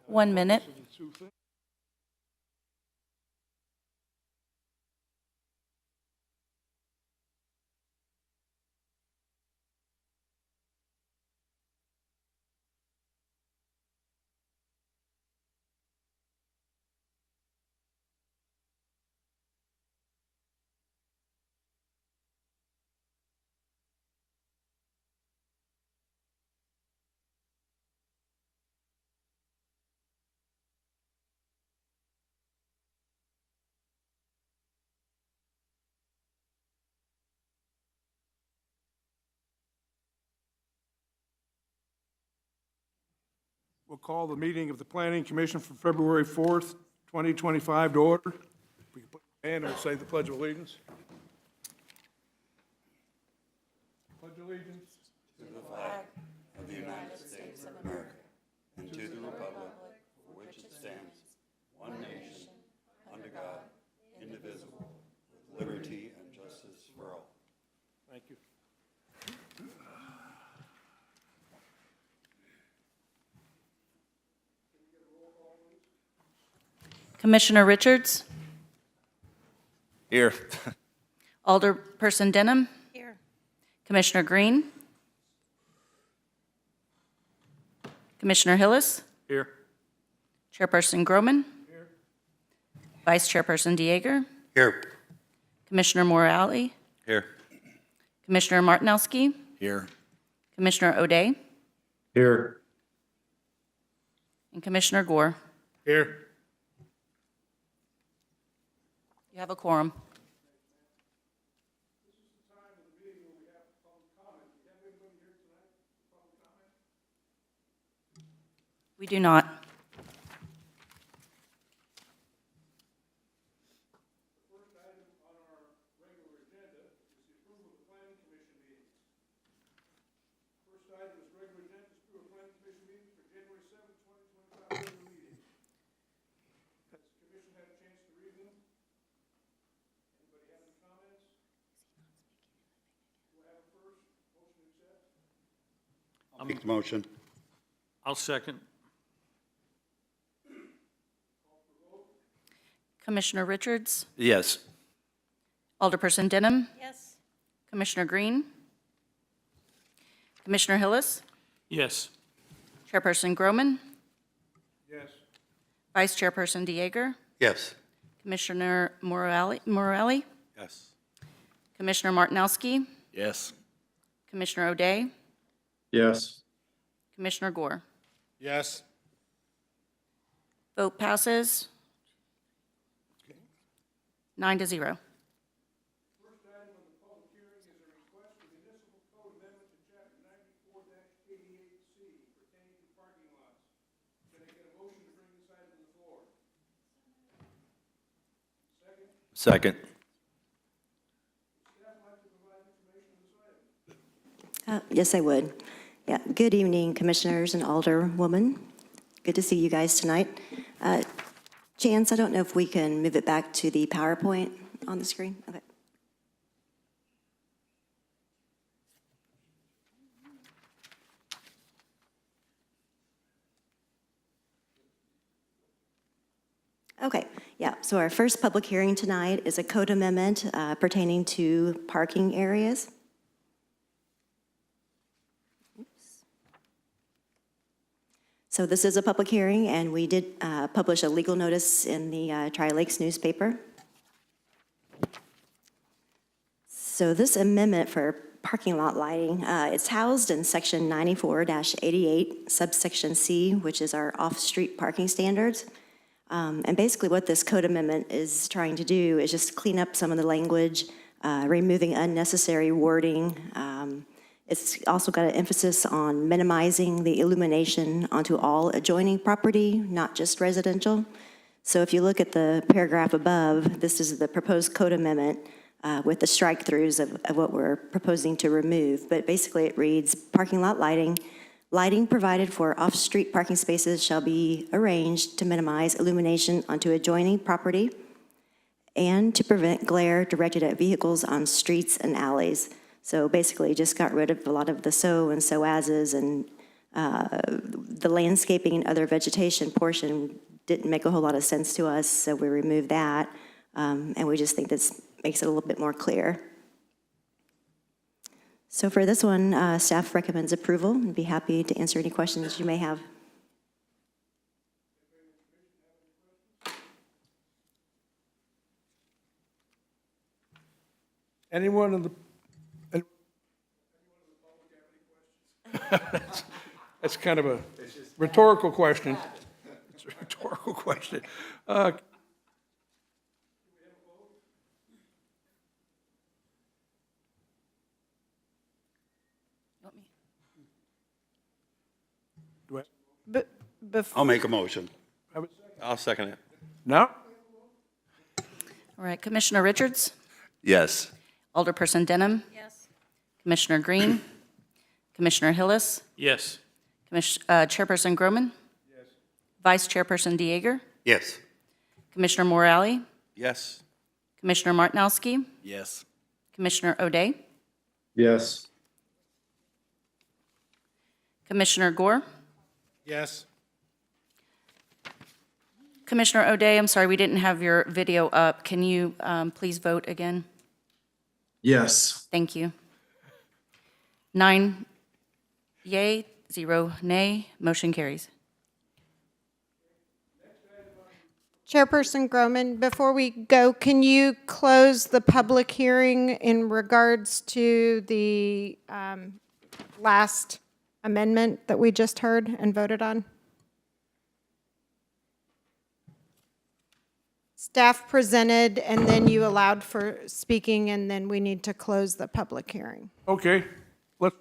1 minute. We'll call the meeting of the Planning Commission for February 4th, 2025 to order. We can put your hand and we'll say the Pledge of Allegiance. Pledge allegiance To the flag of the United States of America and to the republic for which it stands, one nation, under God, indivisible, with liberty and justice for all. Thank you. Commissioner Richards, Here. Alderperson Denham. Here. Commissioner Green. Commissioner Hillis. Here. Chairperson Groman. Here. Vice Chairperson Dieger. Here. Commissioner Morale. Here. Commissioner Martinowski. Here. Commissioner O'Day. Here. And Commissioner Gore. Here. You have a quorum. We do not. I'll make the motion. I'll second. Commissioner Richards. Yes. Alderperson Denham. Yes. Commissioner Green. Commissioner Hillis. Yes. Chairperson Groman. Yes. Vice Chairperson Dieger. Yes. Commissioner Morale. Yes. Commissioner Martinowski. Yes. Commissioner O'Day. Yes. Commissioner Gore. Yes. Vote passes 9-0. First item of the public hearing is a request for municipal code amendment to chapter 94-88C pertaining to parking lots. Can I get a motion to bring this item to the floor? Second. Second. Staff like to provide information on this item. Yes, I would. Yeah. Good evening, commissioners and alderwoman. Good to see you guys tonight. Chance, I don't know if we can move it back to the PowerPoint on the screen. Okay. Okay, yeah, so our first public hearing tonight is a code amendment pertaining to parking areas. So this is a public hearing, and we did publish a legal notice in the Tri-Lakes newspaper. So this amendment for parking lot lighting, it's housed in section 94-88, subsection C, which is our off-street parking standards. And basically what this code amendment is trying to do is just clean up some of the language, removing unnecessary wording. It's also got an emphasis on minimizing the illumination onto all adjoining property, not just residential. So if you look at the paragraph above, this is the proposed code amendment with the strike-throughs of what we're proposing to remove. But basically it reads, parking lot lighting. Lighting provided for off-street parking spaces shall be arranged to minimize illumination onto adjoining property and to prevent glare directed at vehicles on streets and alleys. So basically just got rid of a lot of the so and so ases and The landscaping and other vegetation portion didn't make a whole lot of sense to us, so we removed that. And we just think this makes it a little bit more clear. So for this one, staff recommends approval. I'd be happy to answer any questions you may have. Anyone in the, that's kind of a rhetorical question. It's a rhetorical question. Do I I'll make a motion. have a I'll second it. No? All right, Commissioner Richards? Yes. Alderperson Denham? Yes. Commissioner Green? Commissioner Hillis? Yes. Chairperson Groman? Yes. Vice Chairperson Dieger? Yes. Commissioner Morale? Yes. Commissioner Martinowski? Yes. Commissioner O'Day? Yes. Commissioner Gore? Yes. Commissioner O'Day, I'm sorry, we didn't have your video up. Can you please vote again? Yes. Thank you. 9 yay, 0 nay, motion carries. Chairperson Groman, before we go, can you close the public hearing in regards to the last amendment that we just heard and voted on? Staff presented, and then you allowed for speaking, and then we need to close the public hearing. Okay. Let's,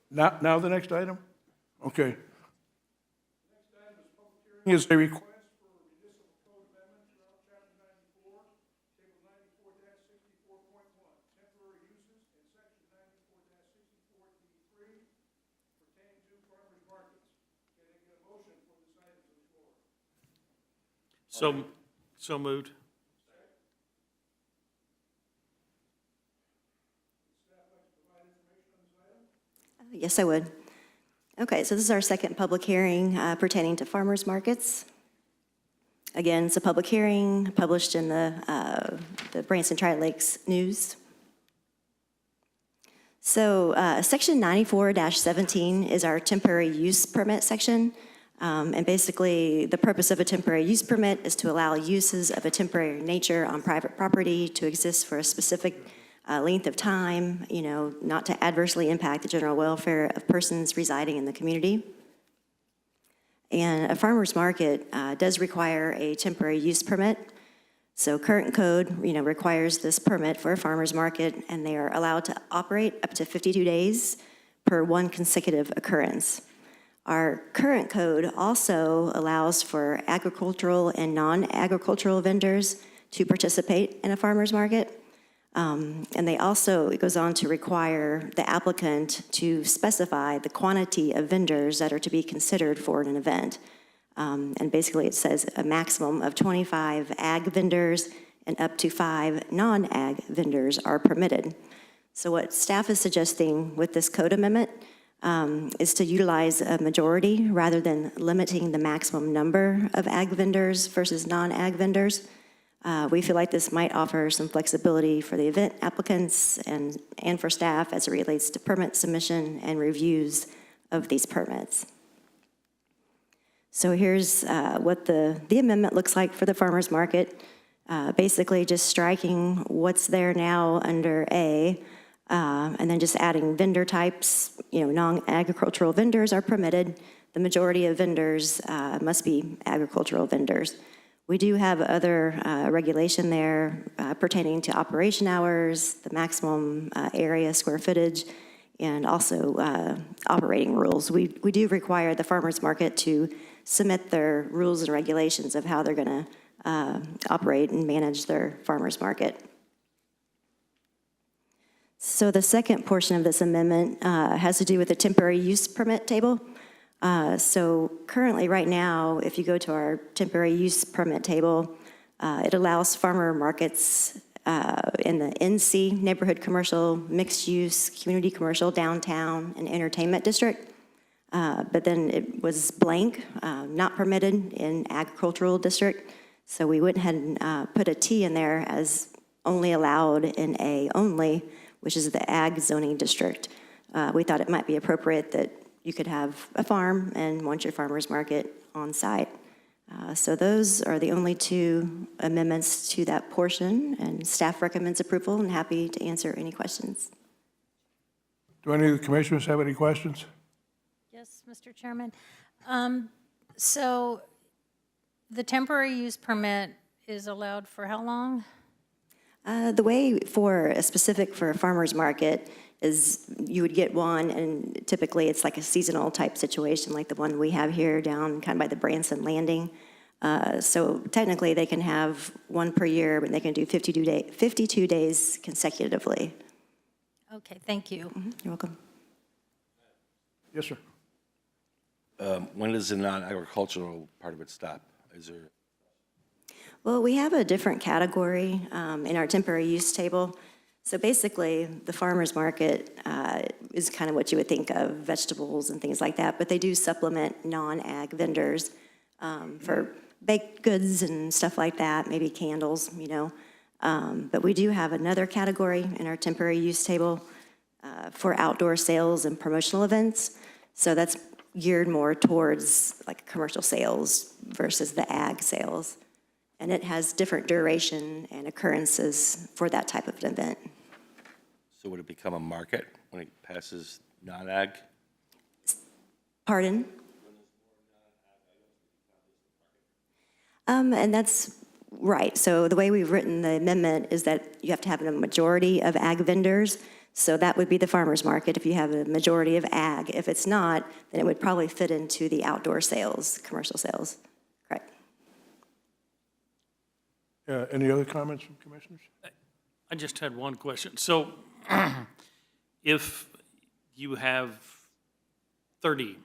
now the next item? Okay. Next item is public hearing is a request for municipal code amendment throughout Chapter 94, Table 94-64.1, temporary uses, and Section 94-64D3 pertaining to farmers markets. Can I get a motion for this item to the floor? So moved. Yes, I would. Okay, so this is our second public hearing pertaining to farmers markets. Again, it's a public hearing published in the Branson Tri-Lakes News. So Section 94-17 is our temporary use permit section. And basically, the purpose of a temporary use permit is to allow uses of a temporary nature on private property to exist for a specific length of time, you know, not to adversely impact the general welfare of persons residing in the community. And a farmer's market does require a temporary use permit. So current code, you know, requires this permit for a farmer's market, and they are allowed to operate up to 52 days per one consecutive occurrence. Our current code also allows for agricultural and non-agricultural vendors to participate in a farmer's market. And they also, it goes on to require the applicant to specify the quantity of vendors that are to be considered for an event. And basically it says a maximum of 25 ag vendors and up to 5 non-ag vendors are permitted. So what staff is suggesting with this code amendment is to utilize a majority rather than limiting the maximum number of ag vendors versus non-ag vendors. We feel like this might offer some flexibility for the event applicants and for staff as it relates to permit submission and reviews of these permits. So here's what the amendment looks like for the farmer's market. Basically just striking what's there now under A, and then just adding vendor types. You know, non-agricultural vendors are permitted. The majority of vendors must be agricultural vendors. We do have other regulation there pertaining to operation hours, the maximum area, square footage, and also operating rules. We do require the farmers market to submit their rules and regulations of how they're going to operate and manage their farmers market. So the second portion of this amendment has to do with the temporary use permit table. So currently, right now, if you go to our temporary use permit table, It allows farmer markets in the NC, neighborhood commercial, mixed use, community commercial, downtown, and entertainment district. But then it was blank, not permitted in agricultural district. So we went ahead and put a T in there as only allowed in A only, which is the ag zoning district. We thought it might be appropriate that you could have a farm and want your farmer's market on site. So those are the only two amendments to that portion, and staff recommends approval, and happy to answer any questions. Do any of the commissioners have any questions? Yes, Mr. Chairman. So the temporary use permit is allowed for how long? The way for a specific for a farmer's market is you would get one, and typically it's like a seasonal type situation like the one we have here down kind of by the Branson Landing. So technically they can have one per year, but they can do 52 days consecutively. Okay, thank you. You're welcome. Yes, sir. When does the non-agricultural part of it stop? Is there? Well, we have a different category in our temporary use table. So basically, the farmer's market is kind of what you would think of, vegetables and things like that, but they do supplement non-ag vendors for baked goods and stuff like that, maybe candles, you know. But we do have another category in our temporary use table for outdoor sales and promotional events. So that's geared more towards like commercial sales versus the ag sales. And it has different duration and occurrences for that type of an event. So would it become a market when it passes non-ag? Pardon? And that's right. So the way we've written the amendment is that you have to have a majority of ag vendors. So that would be the farmer's market if you have a majority of ag. If it's not, then it would probably fit into the outdoor sales, commercial sales. Correct. Any other comments from commissioners? I just had one question. So if you have 30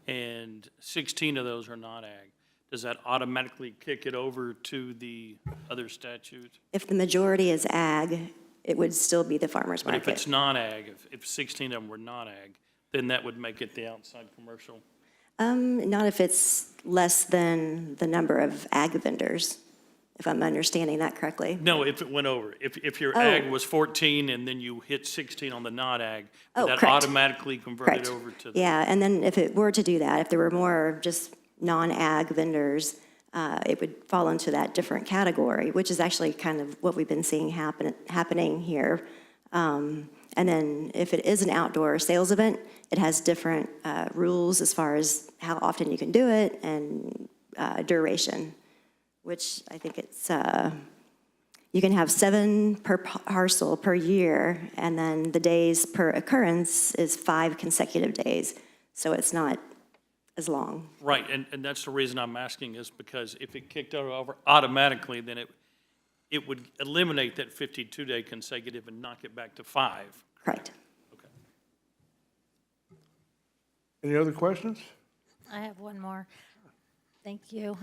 and 16 of those are not ag, does that automatically kick it over to the other statute? If the majority is ag, it would still be the farmer's But if market. it's non-ag, if 16 of them were not ag, then that would make it the outside commercial? Not if it's less than the number of ag vendors, if I'm understanding that correctly. No, if it went over. If your Oh. ag was 14 and then you hit 16 on the not-ag, Oh, would that correct. automatically convert Correct. it over to the? Yeah, and then if it were to do that, if there were more just non-ag vendors, it would fall into that different category, which is actually kind of what we've been seeing happening here. And then if it is an outdoor sales event, it has different rules as far as how often you can do it and duration, which I think it's, you can have 7 per parcel per year, and then the days per occurrence is 5 consecutive days. So it's not as long. Right, and that's the reason I'm asking is because if it kicked over automatically, then it would eliminate that 52-day consecutive and knock it back to 5. Correct. Okay. Any other questions? I have one more. Thank you.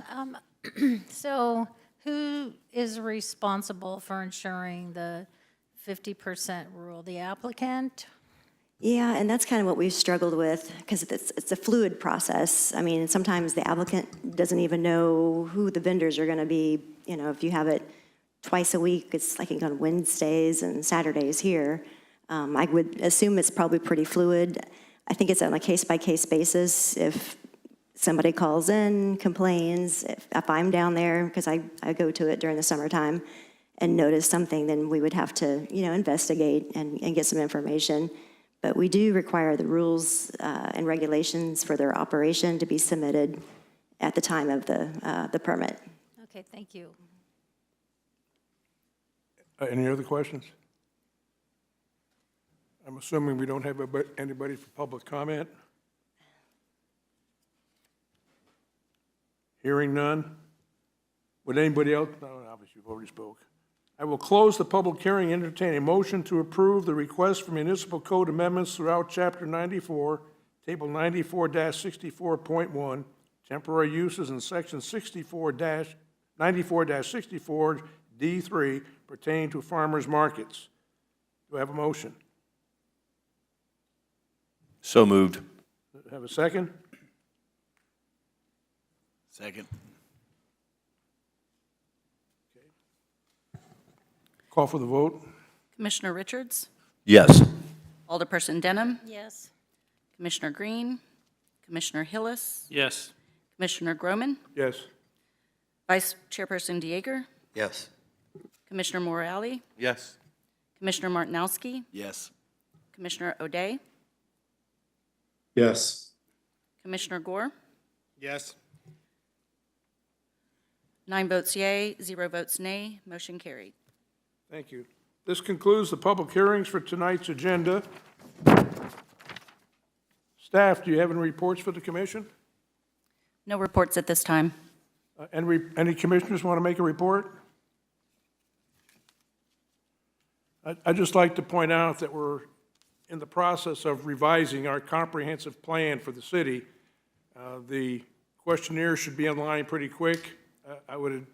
So who is responsible for ensuring the 50% rule? The applicant? Yeah, and that's kind of what we've struggled with, because it's a fluid process. I mean, sometimes the applicant doesn't even know who the vendors are going to be. You know, if you have it twice a week, it's like on Wednesdays and Saturdays here. I would assume it's probably pretty fluid. I think it's on a case-by-case basis. If somebody calls in, complains, if I'm down there, because I go to it during the summertime, and notice something, then we would have to, you know, investigate and get some information. But we do require the rules and regulations for their operation to be submitted at the time of the permit. Okay, thank you. Any other questions? I'm assuming we don't have anybody for public comment? Hearing none? Would anybody else? No, obviously, you've already spoke. I will close the public hearing, entertain a motion to approve the request for municipal code amendments throughout Chapter 94, Table 94-64.1, temporary uses in Section 64-94 94-64 D3 pertaining to farmers markets. Do I have a motion? So moved. Have a second? Second. Call for the vote. Commissioner Richards? Yes. Alderperson Denham? Yes. Commissioner Green? Commissioner Hillis? Yes. Commissioner Groman? Yes. Vice Chairperson Dieger? Yes. Commissioner Morale? Yes. Commissioner Martinowski? Yes. Commissioner O'Day? Yes. Commissioner Gore? Yes. 9 votes yea, 0 votes nay, motion carried. Thank you. This concludes the public hearings for tonight's agenda. Staff, do you have any reports for the commission? No reports at this time. Any commissioners want to make a report? I'd just like to point out that we're in the process of revising our comprehensive plan for the city. The questionnaire should be online pretty quick. I would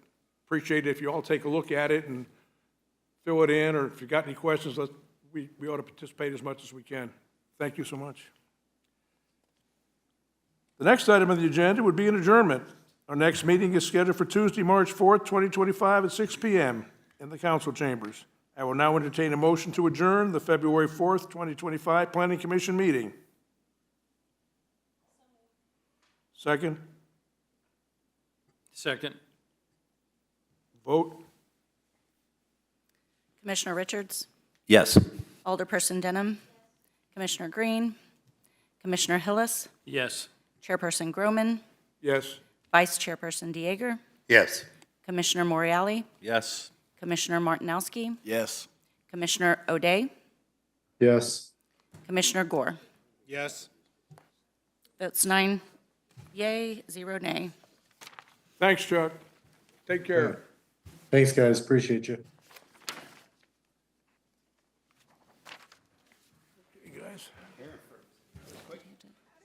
appreciate it if you all take a look at it and fill it in, or if you've got any questions, we ought to participate as much as we can. Thank you so much. The next item on the agenda would be an adjournment. Our next meeting is scheduled for Tuesday, March 4th, 2025 at 6 p.m. in the council chambers. I will now entertain a motion to adjourn the February 4th, 2025 Planning Commission meeting. Second? Second. Vote? Commissioner Richards? Yes. Alderperson Denham? Commissioner Green? Commissioner Hillis? Yes. Chairperson Groman? Yes. Vice Chairperson Dieger? Yes. Commissioner Morale? Yes. Commissioner Martinowski? Yes. Commissioner O'Day? Yes. Commissioner Gore? Yes. Votes 9 yea, 0 nay. Thanks, Chuck. Take care. Thanks, guys. Appreciate you. You guys.